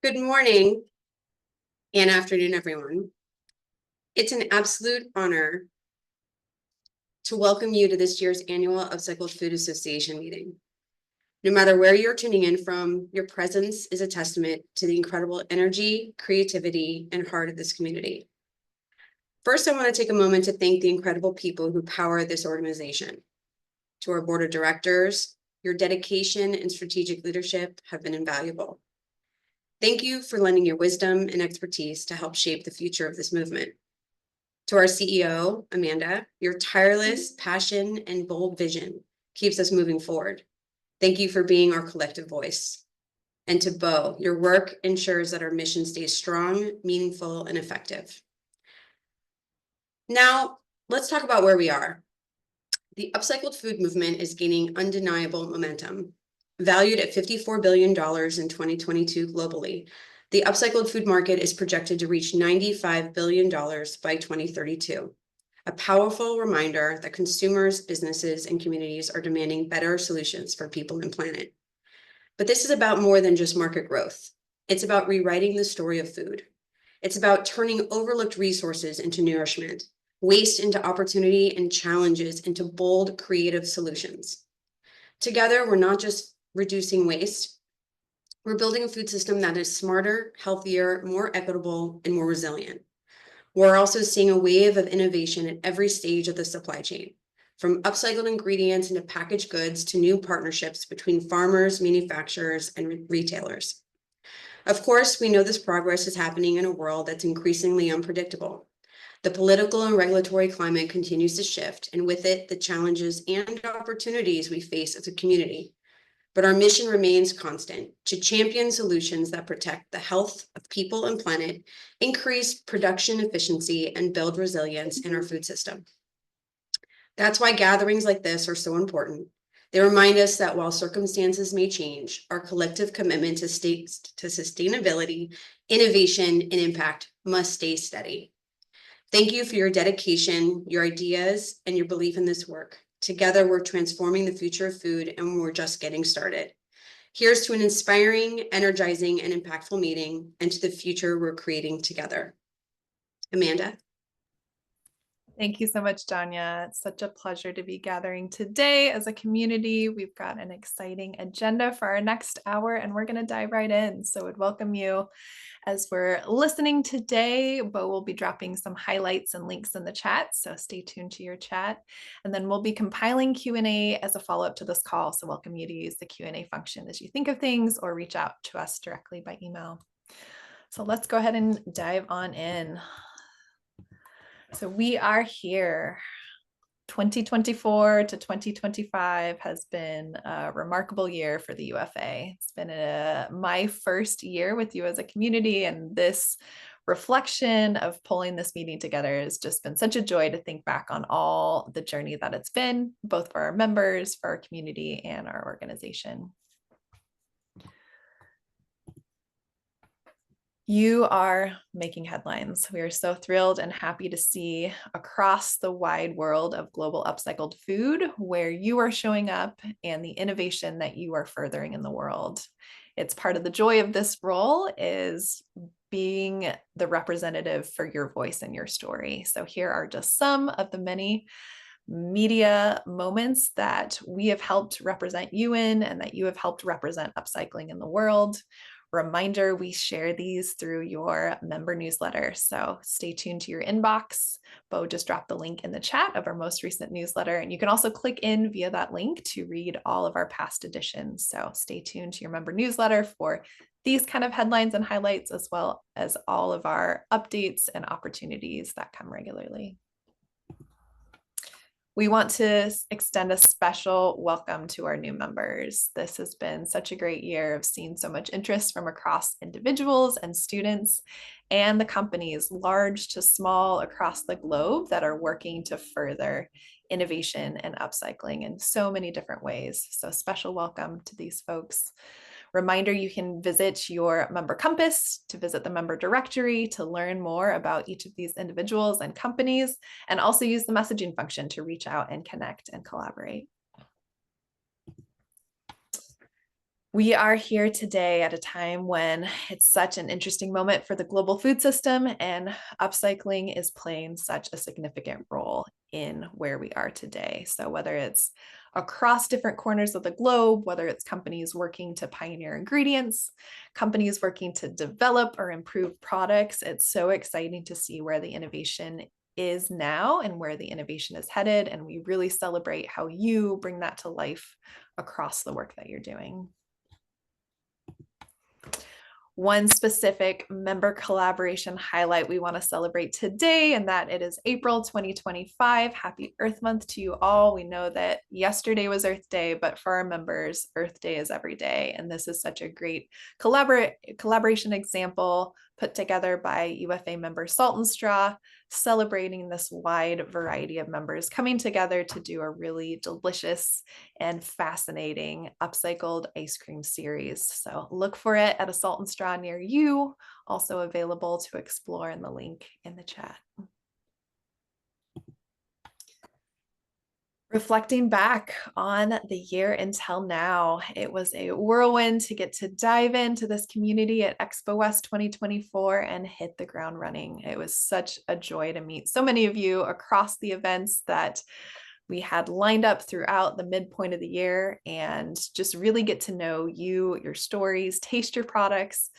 Good morning and afternoon, everyone. It's an absolute honor to welcome you to this year's annual Upcycled Food Association meeting. No matter where you're tuning in from, your presence is a testament to the incredible energy, creativity, and heart of this community. First, I want to take a moment to thank the incredible people who power this organization. To our board of directors, your dedication and strategic leadership have been invaluable. Thank you for lending your wisdom and expertise to help shape the future of this movement. To our CEO, Amanda, your tireless passion and bold vision keeps us moving forward. Thank you for being our collective voice. And to Bo, your work ensures that our mission stays strong, meaningful, and effective. Now, let's talk about where we are. The upcycled food movement is gaining undeniable momentum. Valued at $54 billion in 2022 globally, the upcycled food market is projected to reach $95 billion by 2032. A powerful reminder that consumers, businesses, and communities are demanding better solutions for people and planet. But this is about more than just market growth. It's about rewriting the story of food. It's about turning overlooked resources into nourishment, waste into opportunity, and challenges into bold, creative solutions. Together, we're not just reducing waste, we're building a food system that is smarter, healthier, more equitable, and more resilient. We're also seeing a wave of innovation at every stage of the supply chain, from upcycled ingredients into packaged goods to new partnerships between farmers, manufacturers, and retailers. Of course, we know this progress is happening in a world that's increasingly unpredictable. The political and regulatory climate continues to shift, and with it, the challenges and opportunities we face as a community. But our mission remains constant: to champion solutions that protect the health of people and planet, increase production efficiency, and build resilience in our food system. That's why gatherings like this are so important. They remind us that while circumstances may change, our collective commitment to sustainability, innovation, and impact must stay steady. Thank you for your dedication, your ideas, and your belief in this work. Together, we're transforming the future of food, and we're just getting started. Here's to an inspiring, energizing, and impactful meeting, and to the future we're creating together. Amanda? Thank you so much, Janya. It's such a pleasure to be gathering today as a community. We've got an exciting agenda for our next hour, and we're going to dive right in. So I'd welcome you as we're listening today. Bo will be dropping some highlights and links in the chat, so stay tuned to your chat. And then we'll be compiling Q&A as a follow-up to this call, so welcome you to use the Q&A function as you think of things or reach out to us directly by email. So let's go ahead and dive on in. So we are here. 2024 to 2025 has been a remarkable year for the UFA. It's been my first year with you as a community, and this reflection of pulling this meeting together has just been such a joy to think back on all the journey that it's been, both for our members, for our community, and our organization. You are making headlines. We are so thrilled and happy to see across the wide world of global upcycled food where you are showing up and the innovation that you are furthering in the world. It's part of the joy of this role is being the representative for your voice and your story. So here are just some of the many media moments that we have helped represent you in and that you have helped represent upcycling in the world. Reminder, we share these through your member newsletter. So stay tuned to your inbox. Bo just dropped the link in the chat of our most recent newsletter. And you can also click in via that link to read all of our past editions. So stay tuned to your member newsletter for these kind of headlines and highlights, as well as all of our updates and opportunities that come regularly. We want to extend a special welcome to our new members. This has been such a great year of seeing so much interest from across individuals and students and the companies, large to small, across the globe that are working to further innovation and upcycling in so many different ways. So special welcome to these folks. Reminder, you can visit your member compass to visit the member directory to learn more about each of these individuals and companies, and also use the messaging function to reach out and connect and collaborate. We are here today at a time when it's such an interesting moment for the global food system, and upcycling is playing such a significant role in where we are today. So whether it's across different corners of the globe, whether it's companies working to pioneer ingredients, companies working to develop or improve products, it's so exciting to see where the innovation is now and where the innovation is headed. And we really celebrate how you bring that to life across the work that you're doing. One specific member collaboration highlight we want to celebrate today, and that it is April 2025. Happy Earth Month to you all. We know that yesterday was Earth Day, but for our members, Earth Day is every day. And this is such a great collaboration example put together by UFA member Salt and Straw, celebrating this wide variety of members coming together to do a really delicious and fascinating upcycled ice cream series. So look for it at a Salt and Straw near you, also available to explore in the link in the chat. Reflecting back on the year until now, it was a whirlwind to get to dive into this community at Expo West 2024 and hit the ground running. It was such a joy to meet so many of you across the events that we had lined up throughout the midpoint of the year, and just really get to know you, your stories, taste your products,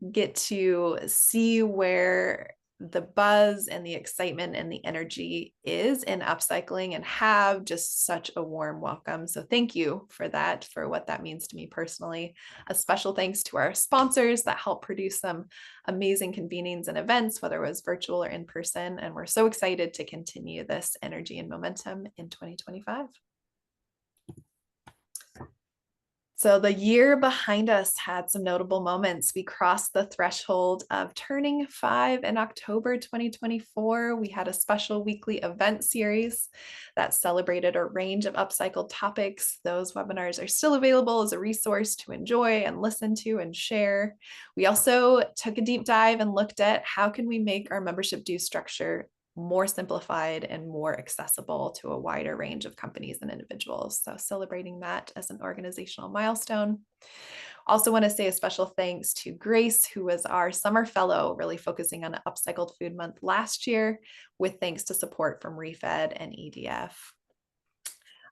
get to see where the buzz and the excitement and the energy is in upcycling, and have just such a warm welcome. So thank you for that, for what that means to me personally. A special thanks to our sponsors that help produce some amazing convenings and events, whether it was virtual or in person. And we're so excited to continue this energy and momentum in 2025. So the year behind us had some notable moments. We crossed the threshold of turning 5 in October 2024. We had a special weekly event series that celebrated a range of upcycled topics. Those webinars are still available as a resource to enjoy and listen to and share. We also took a deep dive and looked at how can we make our membership due structure more simplified and more accessible to a wider range of companies and individuals. So celebrating that as an organizational milestone. Also want to say a special thanks to Grace, who was our summer fellow, really focusing on Upcycled Food Month last year, with thanks to support from ReFed and EDF.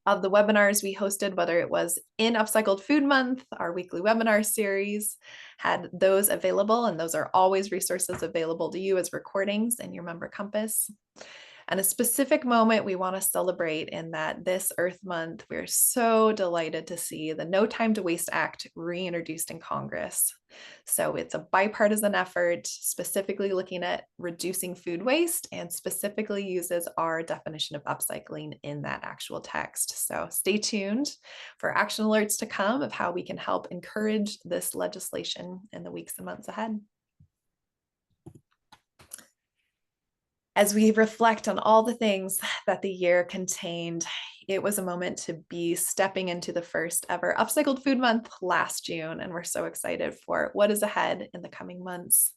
Of the webinars we hosted, whether it was in Upcycled Food Month, our weekly webinar series, had those available, and those are always resources available to you as recordings in your member compass. And a specific moment we want to celebrate in that this Earth Month, we're so delighted to see the No Time to Waste Act reintroduced in Congress. So it's a bipartisan effort specifically looking at reducing food waste, and specifically uses our definition of upcycling in that actual text. So stay tuned for action alerts to come of how we can help encourage this legislation in the weeks and months ahead. As we reflect on all the things that the year contained, it was a moment to be stepping into the first ever Upcycled Food Month last June, and we're so excited for what is ahead in the coming months.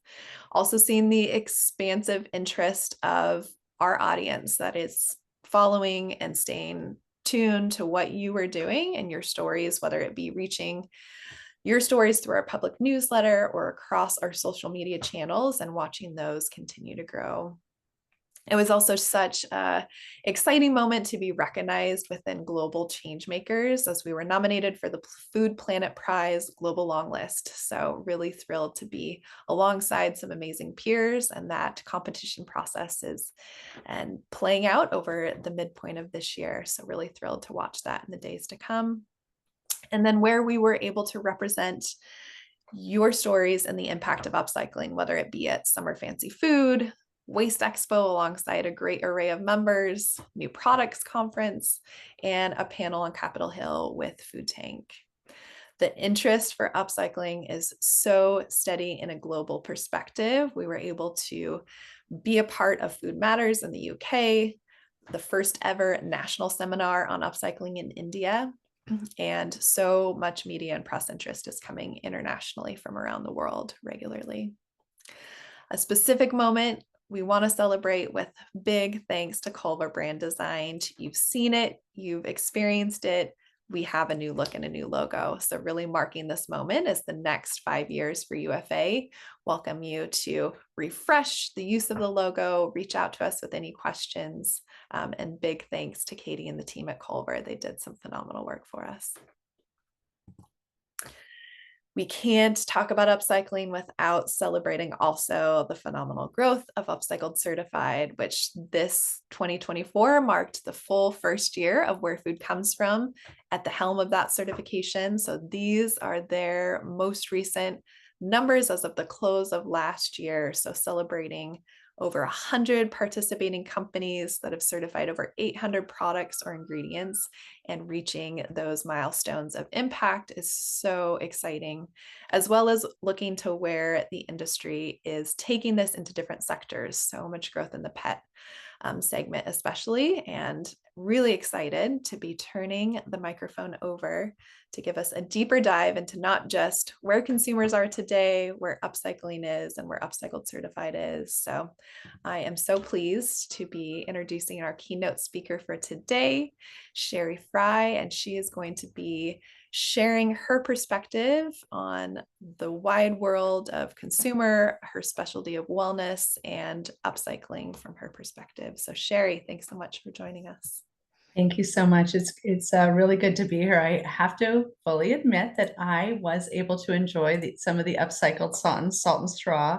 Also seeing the expansive interest of our audience that is following and staying tuned to what you are doing and your stories, whether it be reaching your stories through our public newsletter or across our social media channels, and watching those continue to grow. It was also such an exciting moment to be recognized within Global Changemakers, as we were nominated for the Food Planet Prize Global Long List. So really thrilled to be alongside some amazing peers, and that competition process is playing out over the midpoint of this year. So really thrilled to watch that in the days to come. And then where we were able to represent your stories and the impact of upcycling, whether it be at Summer Fancy Food, Waste Expo alongside a great array of members, New Products Conference, and a panel on Capitol Hill with Food Tank. The interest for upcycling is so steady in a global perspective. We were able to be a part of Food Matters in the UK, the first ever national seminar on upcycling in India, and so much media and press interest is coming internationally from around the world regularly. A specific moment we want to celebrate with big thanks to Culver Brand Design. You've seen it, you've experienced it, we have a new look and a new logo. So really marking this moment as the next 5 years for UFA. Welcome you to refresh the use of the logo, reach out to us with any questions, and big thanks to Katie and the team at Culver. They did some phenomenal work for us. We can't talk about upcycling without celebrating also the phenomenal growth of Upcycled Certified, which this 2024 marked the full first year of Where Food Comes From at the helm of that certification. So these are their most recent numbers as of the close of last year. So celebrating over 100 participating companies that have certified over 800 products or ingredients, and reaching those milestones of impact is so exciting, as well as looking to where the industry is taking this into different sectors. So much growth in the pet segment especially, and really excited to be turning the microphone over to give us a deeper dive into not just where consumers are today, where upcycling is, and where Upcycled Certified is. So I am so pleased to be introducing our keynote speaker for today, Sherry Frey, and she is going to be sharing her perspective on the wide world of consumer, her specialty of wellness, and upcycling from her perspective. So Sherry, thanks so much for joining us. Thank you so much. It's really good to be here. I have to fully admit that I was able to enjoy some of the upcycled salt and straw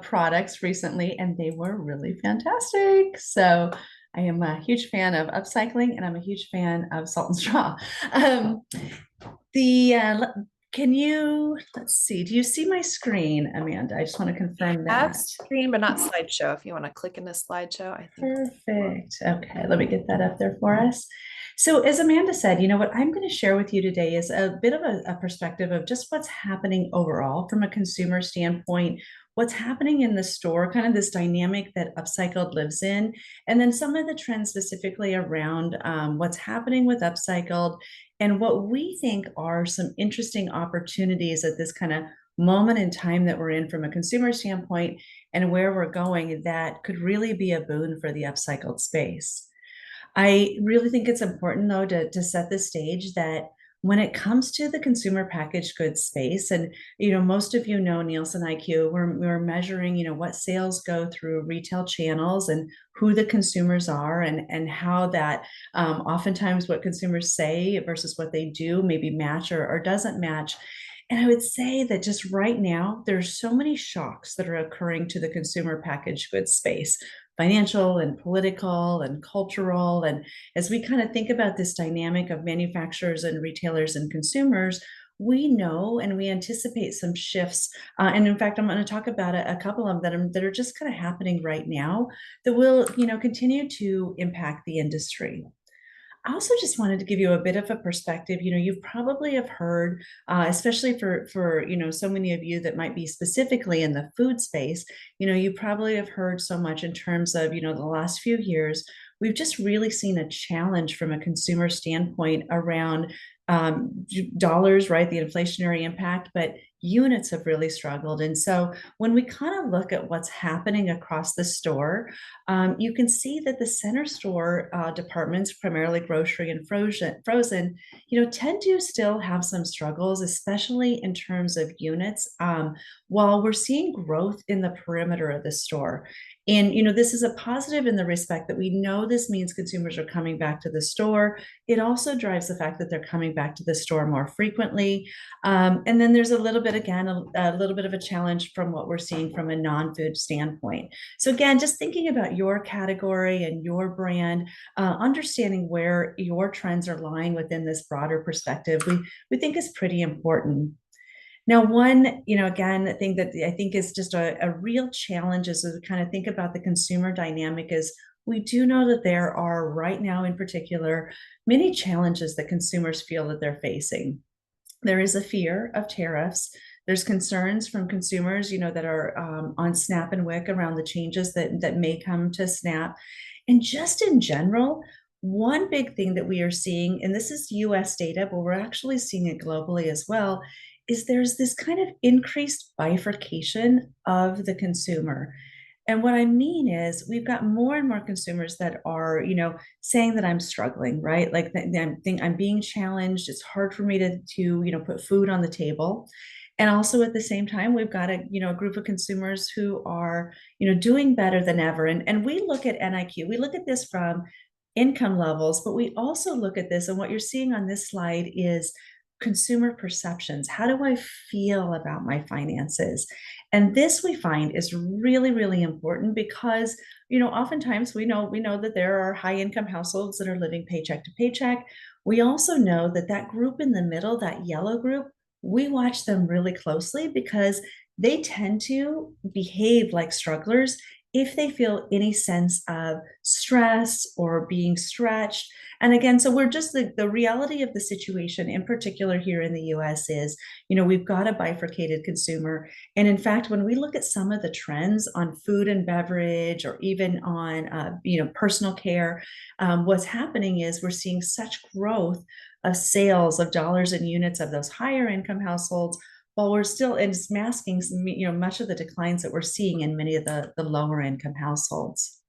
products recently, and they were really fantastic. So I am a huge fan of upcycling, and I'm a huge fan of salt and straw. Let's see, do you see my screen, Amanda? I just want to confirm that. Screen, but not slideshow. If you want to click in the slideshow, I think. Perfect. Okay, let me get that up there for us. So as Amanda said, what I'm going to share with you today is a bit of a perspective of just what's happening overall from a consumer standpoint, what's happening in the store, kind of this dynamic that Upcycled lives in, and then some of the trends specifically around what's happening with Upcycled and what we think are some interesting opportunities at this kind of moment in time that we're in from a consumer standpoint and where we're going that could really be a boon for the upcycled space. I really think it's important, though, to set the stage that when it comes to the consumer packaged goods space, and most of NielsenIQ, we're measuring what sales go through retail channels and who the consumers are, and how that oftentimes what consumers say versus what they do maybe match or doesn't match. And I would say that just right now, there's so many shocks that are occurring to the consumer packaged goods space, financial and political and cultural. And as we kind of think about this dynamic of manufacturers and retailers and consumers, we know and we anticipate some shifts. And in fact, I'm going to talk about a couple of them that are just kind of happening right now that will, continue to impact the industry. I also just wanted to give you a bit of a perspective. You probably have heard, especially for so many of you that might be specifically in the food space, you probably have heard so much in terms of, the last few years, we've just really seen a challenge from a consumer standpoint around dollars, right? The inflationary impact, but units have really struggled. And so when we kind of look at what's happening across the store, you can see that the center store departments, primarily grocery and frozen, tend to still have some struggles, especially in terms of units, while we're seeing growth in the perimeter of the store. And, this is a positive in the respect that we know this means consumers are coming back to the store. It also drives the fact that they're coming back to the store more frequently. And then there's a little bit of a challenge from what we're seeing from a non-food standpoint. So again, just thinking about your category and your brand, understanding where your trends are lying within this broader perspective, we think is pretty important. Now, one, again, thing that I think is just a real challenge as we kind of think about the consumer dynamic is we do know that there are right now in particular many challenges that consumers feel that they're facing. There is a fear of tariffs. There's concerns from consumers, that are on SNAP and WIC around the changes that may come to SNAP. And just in general, one big thing that we are seeing, and this is US data, but we're actually seeing it globally as well, is there's this kind of increased bifurcation of the consumer. And what I mean is we've got more and more consumers that are, saying that I'm struggling, right? Like I'm being challenged. It's hard for me to put food on the table. And also at the same time, we've got a group of consumers who are, doing better than ever. And we look at NIQ, we look at this from income levels, but we also look at this, and what you're seeing on this slide is consumer perceptions. How do I feel about my finances? And this we find is really, really important because, oftentimes we know that there are high income households that are living paycheck to paycheck. We also know that that group in the middle, that yellow group, we watch them really closely because they tend to behave like strugglers if they feel any sense of stress or being stretched. And again, so we're just the reality of the situation in particular here in the US is, we've got a bifurcated consumer. And in fact, when we look at some of the trends on food and beverage or even on, personal care, what's happening is we're seeing such growth of sales of dollars and units of those higher income households, while we're still, and it's masking much of the declines that we're seeing in many of the lower income households.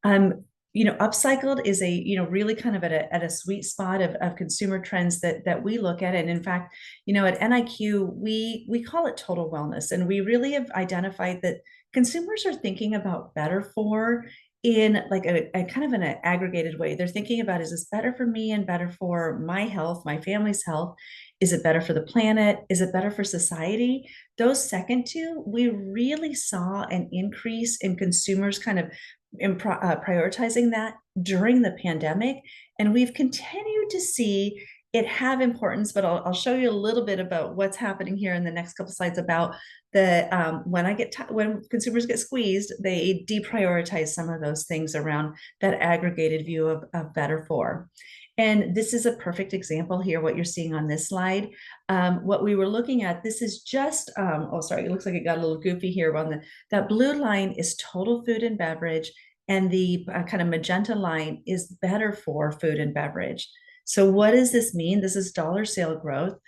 Upcycled is really kind of at a sweet spot of consumer trends that we look at. And in fact, at NIQ, we call it total wellness. And we really have identified that consumers are thinking about better for in like a kind of an aggregated way. They're thinking about, is this better for me and better for my health, my family's health? Is it better for the planet? Is it better for society? Those second two, we really saw an increase in consumers kind of prioritizing that during the pandemic. And we've continued to see it have importance, but I'll show you a little bit about what's happening here in the next couple slides about the when consumers get squeezed, they deprioritize some of those things around that aggregated view of better for. And this is a perfect example here, what you're seeing on this slide. What we were looking at, this is just, oh, sorry, it looks like it got a little goofy here. That blue line is total food and beverage, and the kind of magenta line is better for food and beverage. So what does this mean? This is dollar sale growth.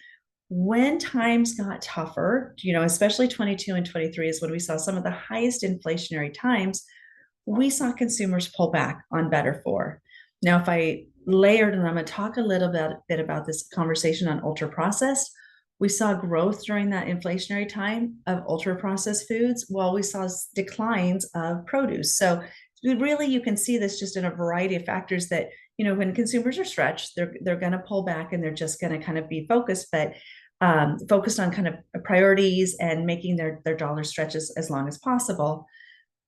When times got tougher, especially 22 and 23 is when we saw some of the highest inflationary times, we saw consumers pull back on better for. Now, if I layered, and I'm going to talk a little bit about this conversation on ultra processed, we saw growth during that inflationary time of ultra processed foods, while we saw declines of produce. So really, you can see this just in a variety of factors that, when consumers are stretched, they're going to pull back and they're just going to kind of be focused, but focused on kind of priorities and making their dollar stretches as long as possible.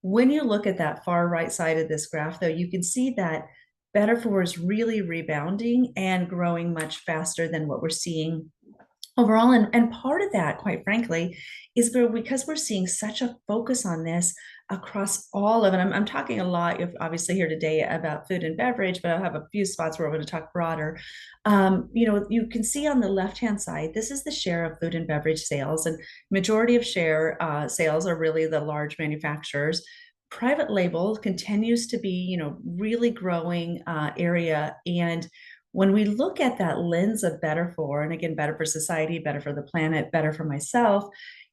When you look at that far right side of this graph, though, you can see that better for is really rebounding and growing much faster than what we're seeing overall. And part of that, quite frankly, is because we're seeing such a focus on this across all of it. I'm talking a lot, obviously, here today about food and beverage, but I'll have a few spots where I'm going to talk broader. You can see on the left-hand side, this is the share of food and beverage sales, and majority of share sales are really the large manufacturers. Private label continues to be, really growing area. And when we look at that lens of better for, and again, better for society, better for the planet, better for myself,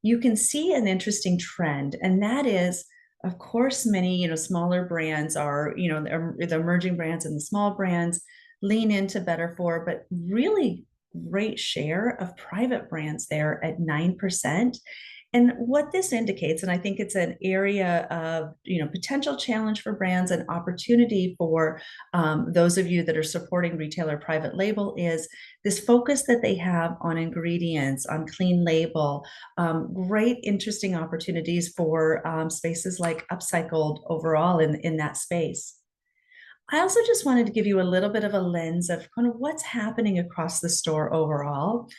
you can see an interesting trend. And that is, of course, many, smaller brands are, the emerging brands and the small brands lean into better for, but really great share of private brands there at 9%. And what this indicates, and I think it's an area of potential challenge for brands and opportunity for those of you that are supporting retailer private label, is this focus that they have on ingredients, on clean label, great interesting opportunities for spaces like Upcycled overall in that space. I also just wanted to give you a little bit of a lens of kind of what's happening across the store overall.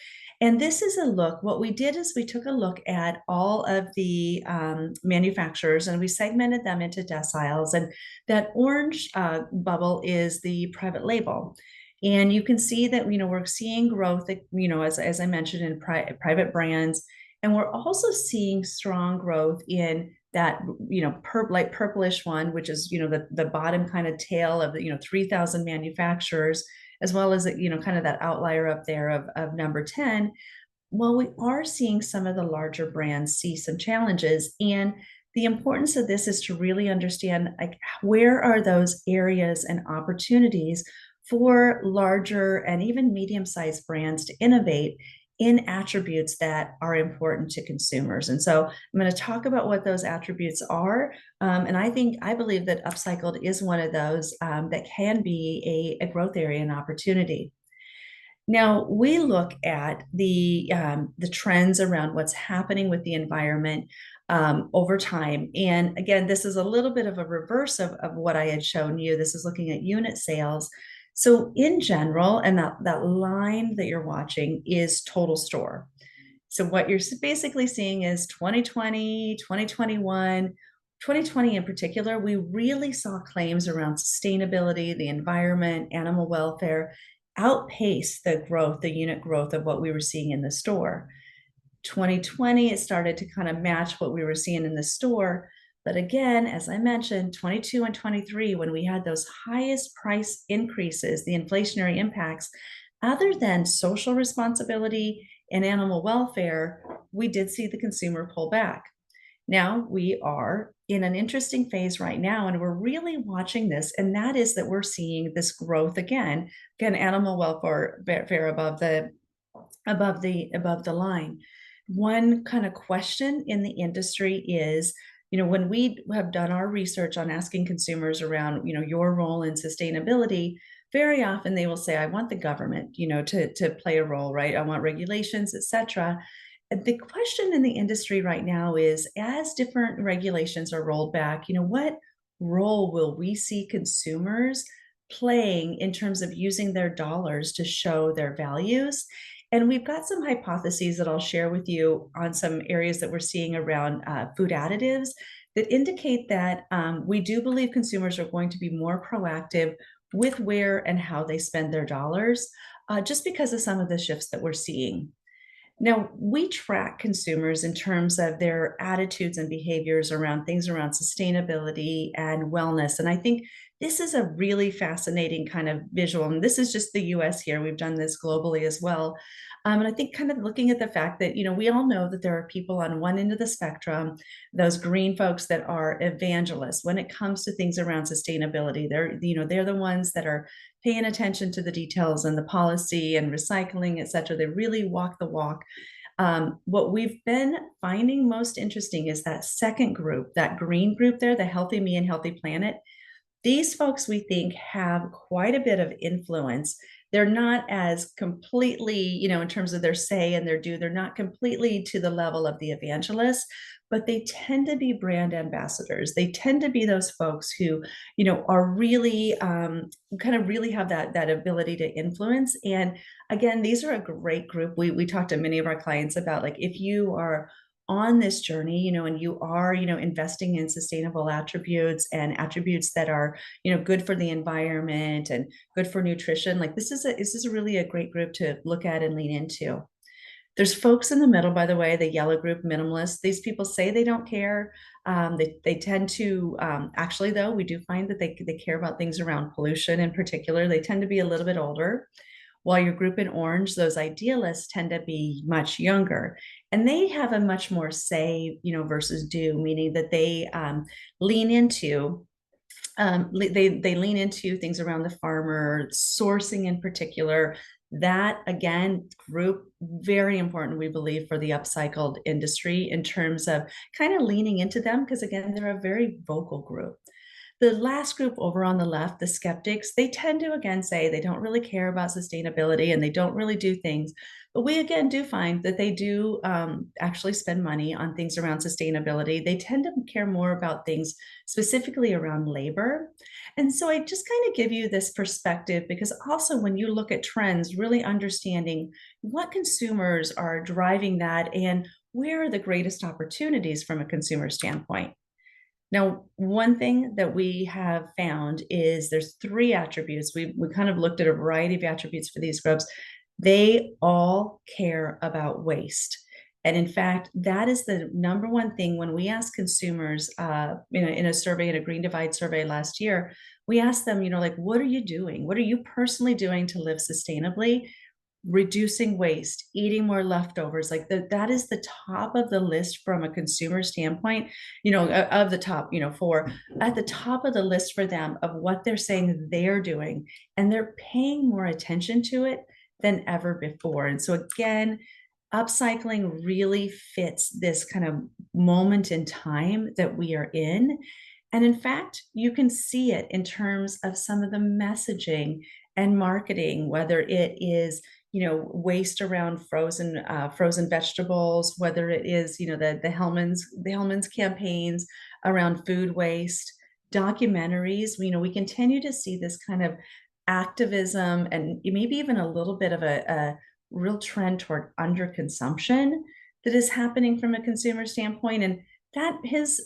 And this is a look. What we did is we took a look at all of the manufacturers, and we segmented them into deciles. And that orange bubble is the private label. And you can see that, we're seeing growth, as I mentioned, in private brands. And we're also seeing strong growth in that, light purplish one, which is, the bottom kind of tail of the, 3,000 manufacturers, as well as, kind of that outlier up there of number 10. Well, we are seeing some of the larger brands see some challenges. And the importance of this is to really understand, like, where are those areas and opportunities for larger and even medium-sized brands to innovate in attributes that are important to consumers. And so I'm going to talk about what those attributes are. And I believe that Upcycled is one of those that can be a growth area and opportunity. Now we look at the trends around what's happening with the environment over time. And again, this is a little bit of a reverse of what I had shown you. This is looking at unit sales. So in general, and that line that you're watching is total store. So what you're basically seeing is 2020, 2021, 2020 in particular, we really saw claims around sustainability, the environment, animal welfare outpace the growth, the unit growth of what we were seeing in the store. 2020, it started to kind of match what we were seeing in the store. But again, as I mentioned, 22 and 23, when we had those highest price increases, the inflationary impacts, other than social responsibility and animal welfare, we did see the consumer pull back. Now we are in an interesting phase right now, and we're really watching this, and that is that we're seeing this growth again, animal welfare above the line. One kind of question in the industry is, when we have done our research on asking consumers around, your role in sustainability, very often they will say, I want the government, to play a role, right? I want regulations, etc. The question in the industry right now is, as different regulations are rolled back, what role will we see consumers playing in terms of using their dollars to show their values? And we've got some hypotheses that I'll share with you on some areas that we're seeing around food additives that indicate that we do believe consumers are going to be more proactive with where and how they spend their dollars, just because of some of the shifts that we're seeing. Now, we track consumers in terms of their attitudes and behaviors around things around sustainability and wellness. And I think this is a really fascinating kind of visual. And this is just the US here. We've done this globally as well. And I think kind of looking at the fact that, we all know that there are people on one end of the spectrum, those green folks that are evangelists when it comes to things around sustainability. They're the ones that are paying attention to the details and the policy and recycling, et cetera. They really walk the walk. What we've been finding most interesting is that second group, that green group there, the Healthy Me and Healthy Planet. These folks, we think, have quite a bit of influence. They're not as completely, in terms of their say and their do, they're not completely to the level of the evangelists, but they tend to be brand ambassadors. They tend to be those folks who, are really kind of really have that ability to influence. And again, these are a great group. We talk to many of our clients about, like, if you are on this journey, and you are, investing in sustainable attributes and attributes that are, good for the environment and good for nutrition, like this is really a great group to look at and lean into. There's folks in the middle, by the way, the yellow group, minimalists. These people say they don't care. They tend to, actually, though, we do find that they care about things around pollution in particular. They tend to be a little bit older. While your group in orange, those idealists tend to be much younger, and they have a much more say, versus do, meaning that they lean into they lean into things around the farmer, sourcing in particular. That, again, group, very important, we believe, for the upcycled industry in terms of kind of leaning into them, because again, they're a very vocal group. The last group over on the left, the skeptics, they tend to again say they don't really care about sustainability and they don't really do things. But we again do find that they do actually spend money on things around sustainability. They tend to care more about things specifically around labor. And so I just kind of give you this perspective because also when you look at trends, really understanding what consumers are driving that and where are the greatest opportunities from a consumer standpoint. Now, one thing that we have found is there's three attributes. We kind of looked at a variety of attributes for these groups. They all care about waste. And in fact, that is the number one thing when we ask consumers in a survey, in a Green Divide survey last year, we asked them, like, what are you doing? What are you personally doing to live sustainably? reducing waste, eating more leftovers, like that is the top of the list from a consumer standpoint, of the top, for at the top of the list for them of what they're saying they're doing. And they're paying more attention to it than ever before. And so again, upcycling really fits this kind of moment in time that we are in. And in fact, you can see it in terms of some of the messaging and marketing, whether it is, waste around frozen vegetables, whether it is, the Hellman's campaigns around food waste, documentaries. We continue to see this kind of activism and maybe even a little bit of a real trend toward underconsumption that is happening from a consumer standpoint. And that has,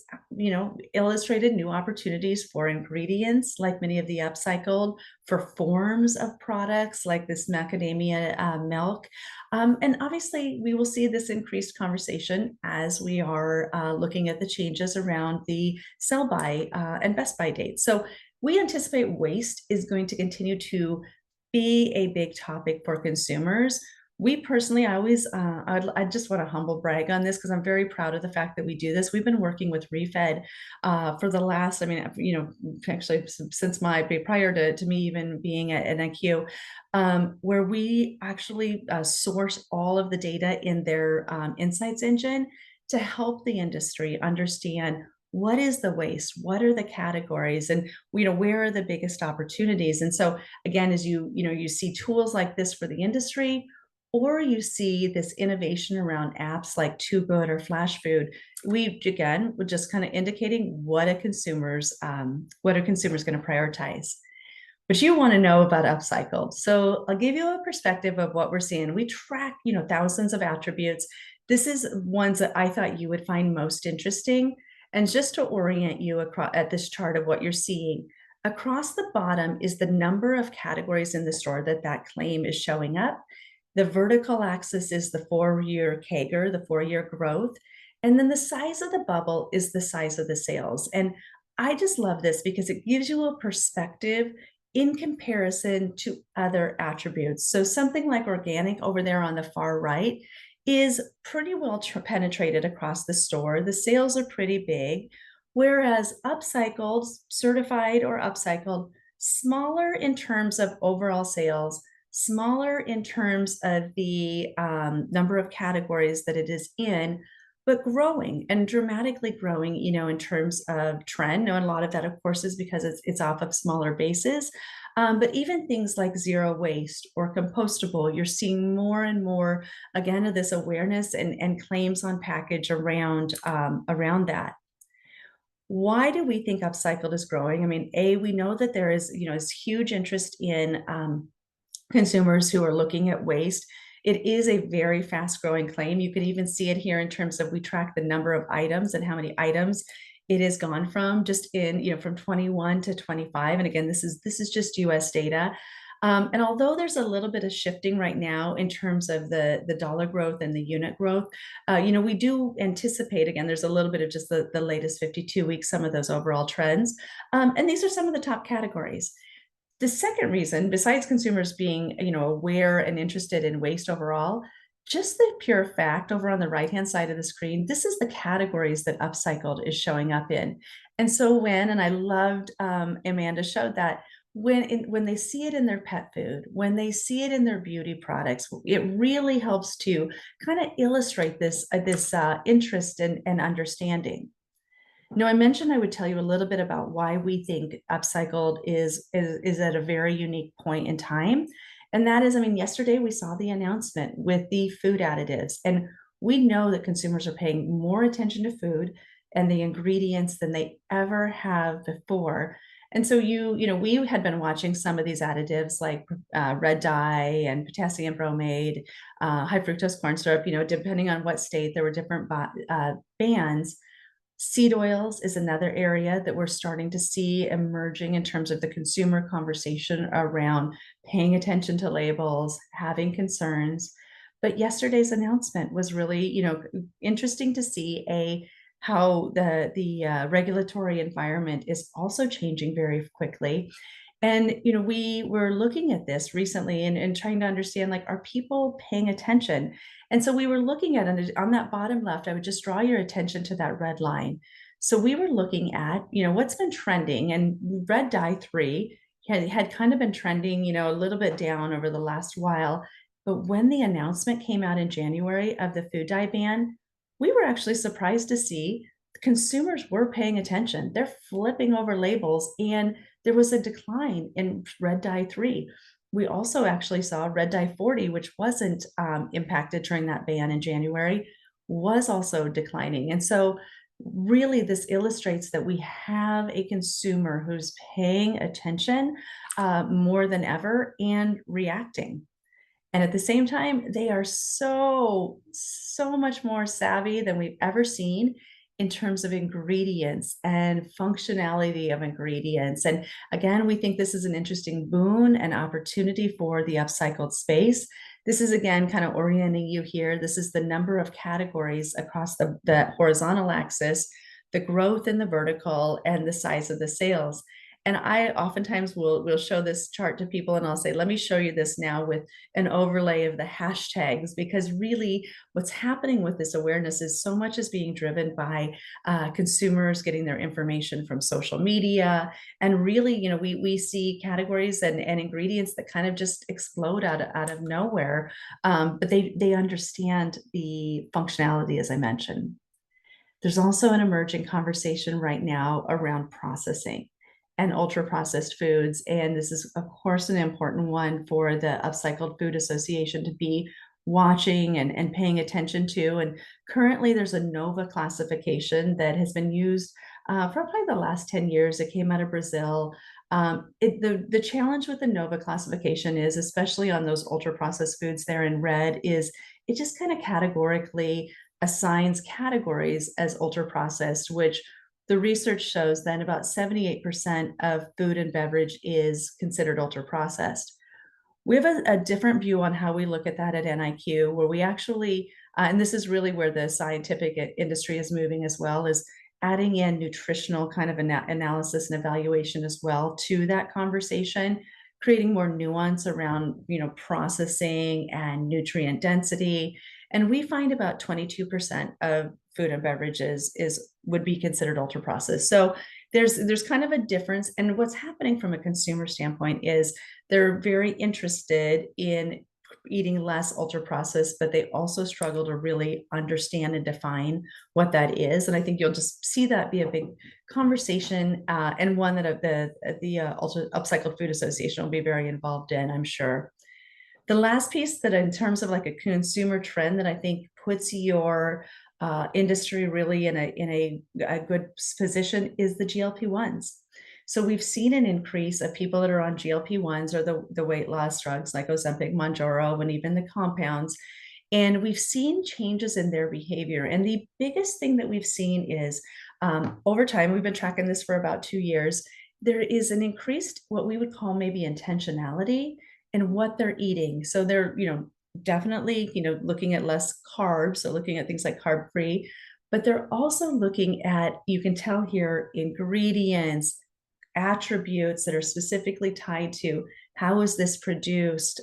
illustrated new opportunities for ingredients like many of the upcycled, for forms of products like this macadamia milk. And obviously, we will see this increased conversation as we are looking at the changes around the sell by and best by dates. So we anticipate waste is going to continue to be a big topic for consumers. We personally, I just want to humble brag on this because I'm very proud of the fact that we do this. We've been working with Refed for the last, actually since prior to me even being at NIQ, where we actually source all of the data in their insights engine to help the industry understand what is the waste, what are the categories, and where are the biggest opportunities. And so again, as you see tools like this for the industry, or you see this innovation around apps like Too Good or Flash Food, we're just kind of indicating what a consumer's going to prioritize. But you want to know about Upcycled. So I'll give you a perspective of what we're seeing. We track, thousands of attributes. This is ones that I thought you would find most interesting. And just to orient you across at this chart of what you're seeing, across the bottom is the number of categories in the store that claim is showing up. The vertical axis is the 4-year CAGR, the 4-year growth. And then the size of the bubble is the size of the sales. And I just love this because it gives you a perspective in comparison to other attributes. So something like organic over there on the far right is pretty well penetrated across the store. The sales are pretty big, whereas upcycled, certified or upcycled, smaller in terms of overall sales, smaller in terms of the number of categories that it is in, but growing and dramatically growing, in terms of trend. Now, a lot of that, of course, is because it's off of smaller bases. But even things like zero waste or compostable, you're seeing more and more, again, of this awareness and claims on package around that. Why do we think upcycled is growing? We know that there is, is huge interest in consumers who are looking at waste. It is a very fast growing claim. You can even see it here in terms of we track the number of items and how many items it has gone from just in, from 21 to 25. And again, this is just US data. And although there's a little bit of shifting right now in terms of the dollar growth and the unit growth, we do anticipate, again, there's a little bit of just the latest 52 weeks, some of those overall trends. And these are some of the top categories. The second reason, besides consumers being, aware and interested in waste overall, just the pure fact over on the right-hand side of the screen, this is the categories that Upcycled is showing up in. And so and I loved Amanda showed that when they see it in their pet food, when they see it in their beauty products, it really helps to kind of illustrate this interest and understanding. Now, I mentioned I would tell you a little bit about why we think Upcycled is at a very unique point in time. And that is, yesterday we saw the announcement with the food additives, and we know that consumers are paying more attention to food and the ingredients than they ever have before. And so we had been watching some of these additives like red dye and potassium bromide, high fructose corn syrup, depending on what state, there were different bans. Seed oils is another area that we're starting to see emerging in terms of the consumer conversation around paying attention to labels, having concerns. But yesterday's announcement was really, interesting to see how the regulatory environment is also changing very quickly. And, we were looking at this recently and trying to understand, like, are people paying attention? And so we were looking at it on that bottom left, I would just draw your attention to that red line. So we were looking at, what's been trending, and red dye 3 had kind of been trending, a little bit down over the last while. But when the announcement came out in January of the food dye ban, we were actually surprised to see consumers were paying attention. They're flipping over labels, and there was a decline in red dye 3. We also actually saw red dye 40, which wasn't impacted during that ban in January, was also declining. And so, really, this illustrates that we have a consumer who's paying attention more than ever and reacting. And at the same time, they are so much more savvy than we've ever seen in terms of ingredients and functionality of ingredients. And again, we think this is an interesting boon and opportunity for the upcycled space. This is, again, kind of orienting you here. This is the number of categories across the horizontal axis, the growth in the vertical, and the size of the sales. And I oftentimes will show this chart to people, and I'll say, let me show you this now with an overlay of the hashtags, because really what's happening with this awareness is so much is being driven by consumers getting their information from social media. And really, we see categories and ingredients that kind of just explode out of nowhere. But they understand the functionality, as I mentioned. There's also an emerging conversation right now around processing and ultra processed foods. And this is, of course, an important one for the Upcycled Food Association to be watching and paying attention to. And currently, there's a NOVA classification that has been used for probably the last 10 years. It came out of Brazil. The challenge with the NOVA classification is, especially on those ultra processed foods there in red, is it just kind of categorically assigns categories as ultra processed, which the research shows then about 78% of food and beverage is considered ultra processed. We have a different view on how we look at that at NIQ, where we actually, and this is really where the scientific industry is moving as well, is adding in nutritional kind of analysis and evaluation as well to that conversation, creating more nuance around, processing and nutrient density. And we find about 22% of food and beverages would be considered ultra processed. So there's kind of a difference. And what's happening from a consumer standpoint is they're very interested in eating less ultra processed, but they also struggle to really understand and define what that is. And I think you'll just see that be a big conversation, and one that the Ultra Upcycled Food Association will be very involved in, I'm sure. The last piece that, in terms of like a consumer trend, that I think puts your industry really in a good position is the GLP-1s. So we've seen an increase of people that are on GLP-1s, or the weight loss drugs like Ozempic, Mounjaro, and even the compounds. And we've seen changes in their behavior. And the biggest thing that we've seen is, over time, we've been tracking this for about 2 years, there is an increased, what we would call maybe intentionality in what they're eating. So they're, definitely, looking at less carbs, so looking at things like carb free, but they're also looking at, you can tell here, ingredients, attributes that are specifically tied to how is this produced,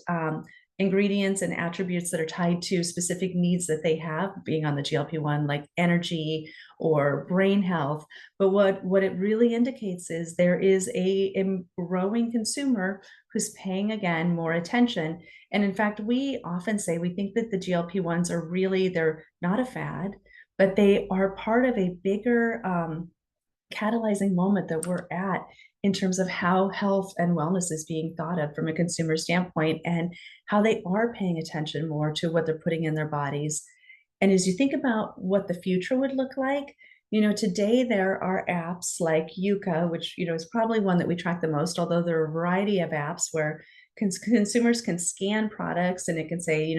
ingredients and attributes that are tied to specific needs that they have being on the GLP-1, like energy or brain health. But what it really indicates is there is a growing consumer who's paying, again, more attention. And in fact, we often say we think that the GLP-1s are really, they're not a fad, but they are part of a bigger catalyzing moment that we're at in terms of how health and wellness is being thought of from a consumer standpoint, and how they are paying attention more to what they're putting in their bodies. And as you think about what the future would look like, today there are apps like Yuka, which, is probably one that we track the most, although there are a variety of apps where consumers can scan products and it can say,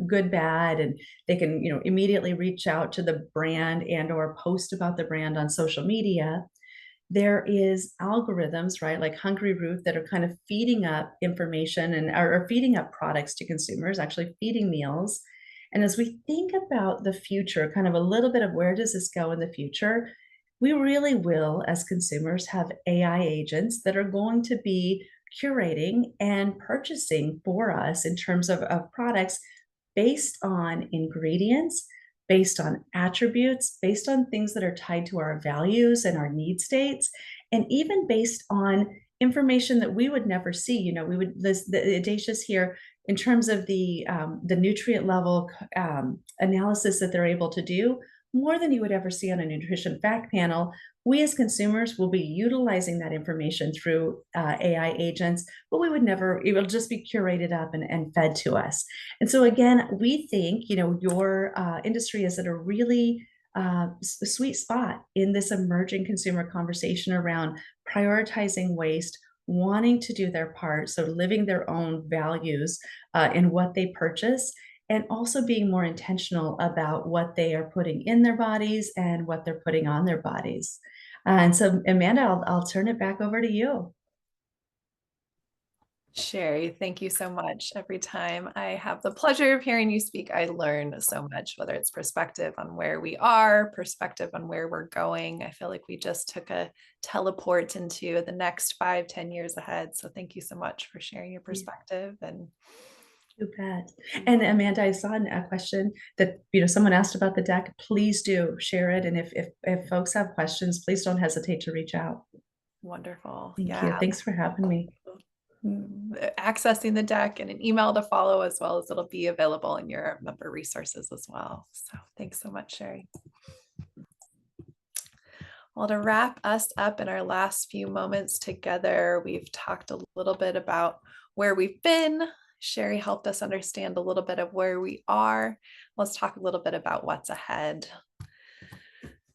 good, bad, and they can, immediately reach out to the brand and or post about the brand on social media. There is algorithms, right, like Hungry Root, that are kind of feeding up information and are feeding up products to consumers, actually feeding meals. And as we think about the future, kind of a little bit of where does this go in the future, we really will, as consumers, have AI agents that are going to be curating and purchasing for us in terms of products based on ingredients, based on attributes, based on things that are tied to our values and our need states, and even based on information that we would never see. You know, we would the audacious here in terms of the nutrient level analysis that they're able to do, more than you would ever see on a nutrition fact panel. We as consumers will be utilizing that information through AI agents, but we would never, it will just be curated up and fed to us. And so again, we think, you know, your industry is at a really sweet spot in this emerging consumer conversation around prioritizing waste, wanting to do their part, so living their own values in what they purchase, and also being more intentional about what they are putting in their bodies and what they're putting on their bodies. And so, Amanda, I'll turn it back over to you. Sherry, thank you so much. Every time I have the pleasure of hearing you speak, I learn so much, whether it's perspective on where we are, perspective on where we're going. I feel like we just took a teleport into the next 5-10 years ahead. So thank you so much for sharing your perspective. And you bet. And Amanda, I saw a question that, you know, someone asked about the deck. Please do share it. And if folks have questions, please don't hesitate to reach out. wonderful. Thank you. Thanks for having me. Accessing the deck and an email to follow, as well as it'll be available in your member resources as well. So thanks so much, Sherry. Well, to wrap us up in our last few moments together, we've talked a little bit about where we've been. Sherry helped us understand a little bit of where we are. Let's talk a little bit about what's ahead.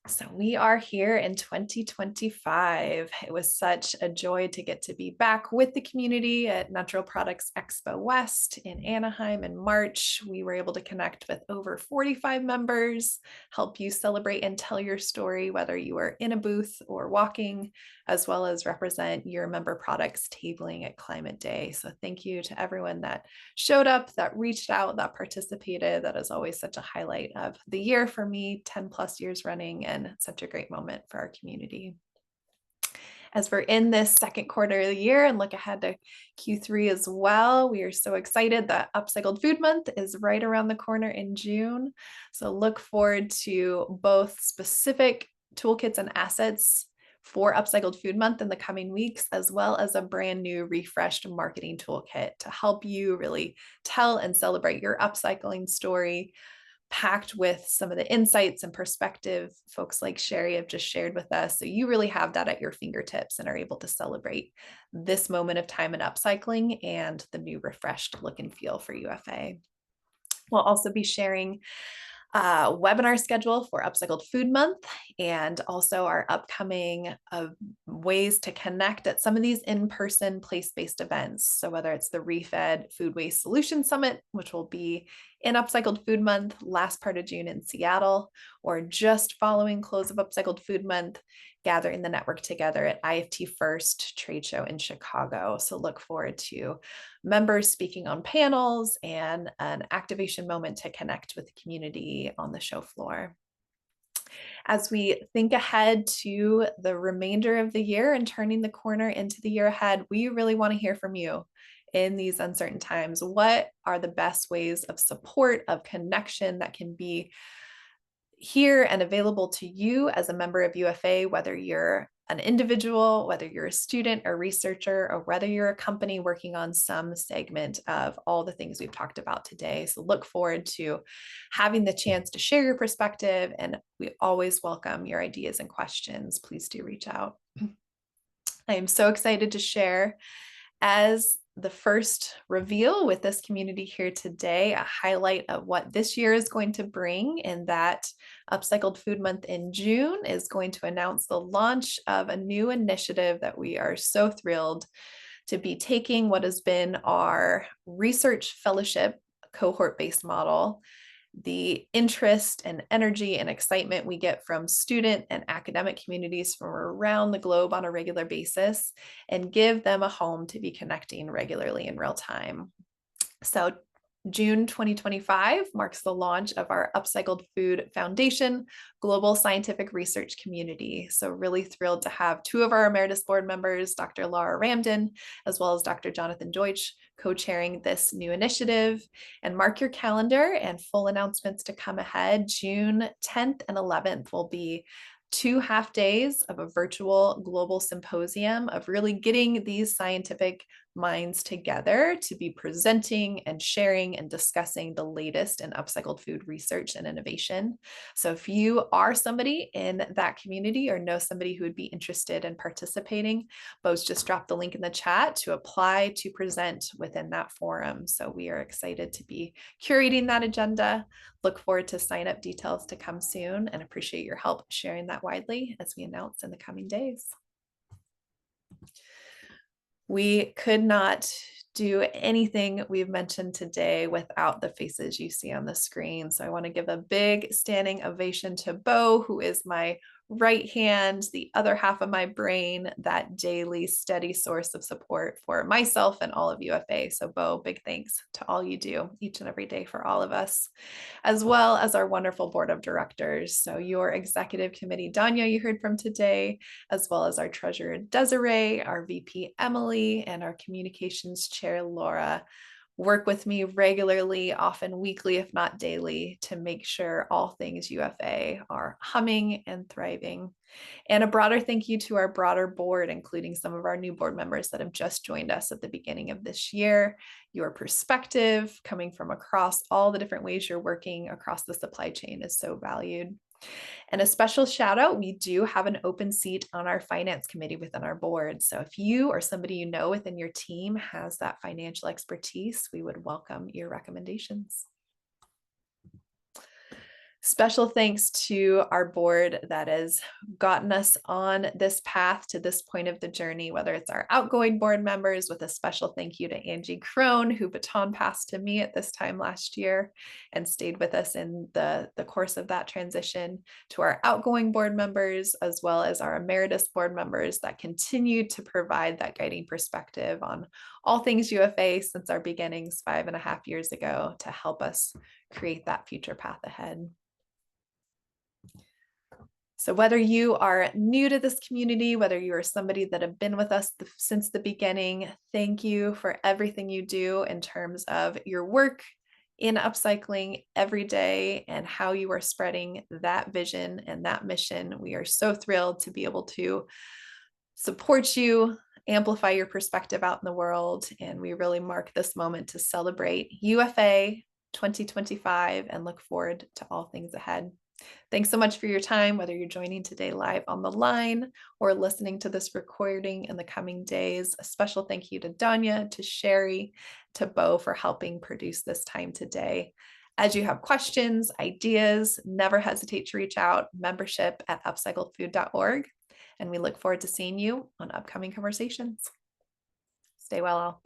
So we are here in 2025. It was such a joy to get to be back with the community at Natural Products Expo West in Anaheim in March. We were able to connect with over 45 members, help you celebrate and tell your story, whether you are in a booth or walking, as well as represent your member products tabling at Climate Day. So thank you to everyone that showed up, that reached out, that participated. That is always such a highlight of the year for me, 10 plus years running, and such a great moment for our community. As we're in this second quarter of the year and look ahead to Q3 as well, we are so excited that Upcycled Food Month is right around the corner in June. So look forward to both specific toolkits and assets for Upcycled Food Month in the coming weeks, as well as a brand new refreshed marketing toolkit to help you really tell and celebrate your upcycling story, packed with some of the insights and perspective folks like Sherry have just shared with us. So you really have that at your fingertips and are able to celebrate this moment of time in upcycling and the new refreshed look and feel for UFA. We'll also be sharing webinar schedule for Upcycled Food Month, and also our upcoming ways to connect at some of these in-person place-based events. So whether it's the Refed Food Waste Solution Summit, which will be in Upcycled Food Month, last part of June in Seattle, or just following close of Upcycled Food Month, gathering the network together at IFT First trade show in Chicago. So look forward to members speaking on panels and an activation moment to connect with the community on the show floor. As we think ahead to the remainder of the year and turning the corner into the year ahead, we really want to hear from you in these uncertain times. What are the best ways of support, of connection that can be here and available to you as a member of UFA, whether you're an individual, whether you're a student or researcher, or whether you're a company working on some segment of all the things we've talked about today. So look forward to having the chance to share your perspective, and we always welcome your ideas and questions. Please do reach out. I am so excited to share, as the first reveal with this community here today, a highlight of what this year is going to bring, and that Upcycled Food Month in June is going to announce the launch of a new initiative that we are so thrilled to be taking what has been our research fellowship cohort-based model, the interest and energy and excitement we get from student and academic communities from around the globe on a regular basis, and give them a home to be connecting regularly in real time. So June 2025 marks the launch of our Upcycled Food Foundation Global Scientific Research Community. So really thrilled to have two of our emeritus board members, Dr. Laura Ramden, as well as Dr. Jonathan Deutsch, co-chairing this new initiative. And mark your calendar, and full announcements to come ahead. June 10th and 11th will be 2 half days of a virtual global symposium of really getting these scientific minds together to be presenting and sharing and discussing the latest in upcycled food research and innovation. So if you are somebody in that community or know somebody who would be interested in participating, Bo's just dropped the link in the chat to apply to present within that forum. So we are excited to be curating that agenda. Look forward to sign up details to come soon, and appreciate your help sharing that widely as we announce in the coming days. We could not do anything we've mentioned today without the faces you see on the screen. So I want to give a big standing ovation to Bo, who is my right hand, the other half of my brain, that daily steady source of support for myself and all of UFA. So Bo, big thanks to all you do each and every day for all of us, as well as our wonderful board of directors. So your executive committee, Danya, you heard from today, as well as our treasurer, Desiree, our VP, Emily, and our communications chair, Laura, work with me regularly, often weekly, if not daily, to make sure all things UFA are humming and thriving. And a broader thank you to our broader board, including some of our new board members that have just joined us at the beginning of this year. Your perspective, coming from across all the different ways you're working across the supply chain, is so valued. And a special shout out, we do have an open seat on our finance committee within our board. So if you or somebody you know within your team has that financial expertise, we would welcome your recommendations. Special thanks to our board that has gotten us on this path to this point of the journey, whether it's our outgoing board members, with a special thank you to Angie Crone, who baton passed to me at this time last year and stayed with us in the course of that transition, to our outgoing board members, as well as our emeritus board members that continue to provide that guiding perspective on all things UFA since our beginnings 5.5 years ago to help us create that future path ahead. So whether you are new to this community, whether you are somebody that have been with us since the beginning, thank you for everything you do in terms of your work in upcycling every day and how you are spreading that vision and that mission. We are so thrilled to be able to support you, amplify your perspective out in the world, and we really mark this moment to celebrate UFA 2025 and look forward to all things ahead. Thanks so much for your time, whether you're joining today live on the line or listening to this recording in the coming days. A special thank you to Danya, to Sherry, to Bo for helping produce this time today. As you have questions, ideas, never hesitate to reach out, membership@upcycledfood.org. And we look forward to seeing you on upcoming conversations. Stay well, all.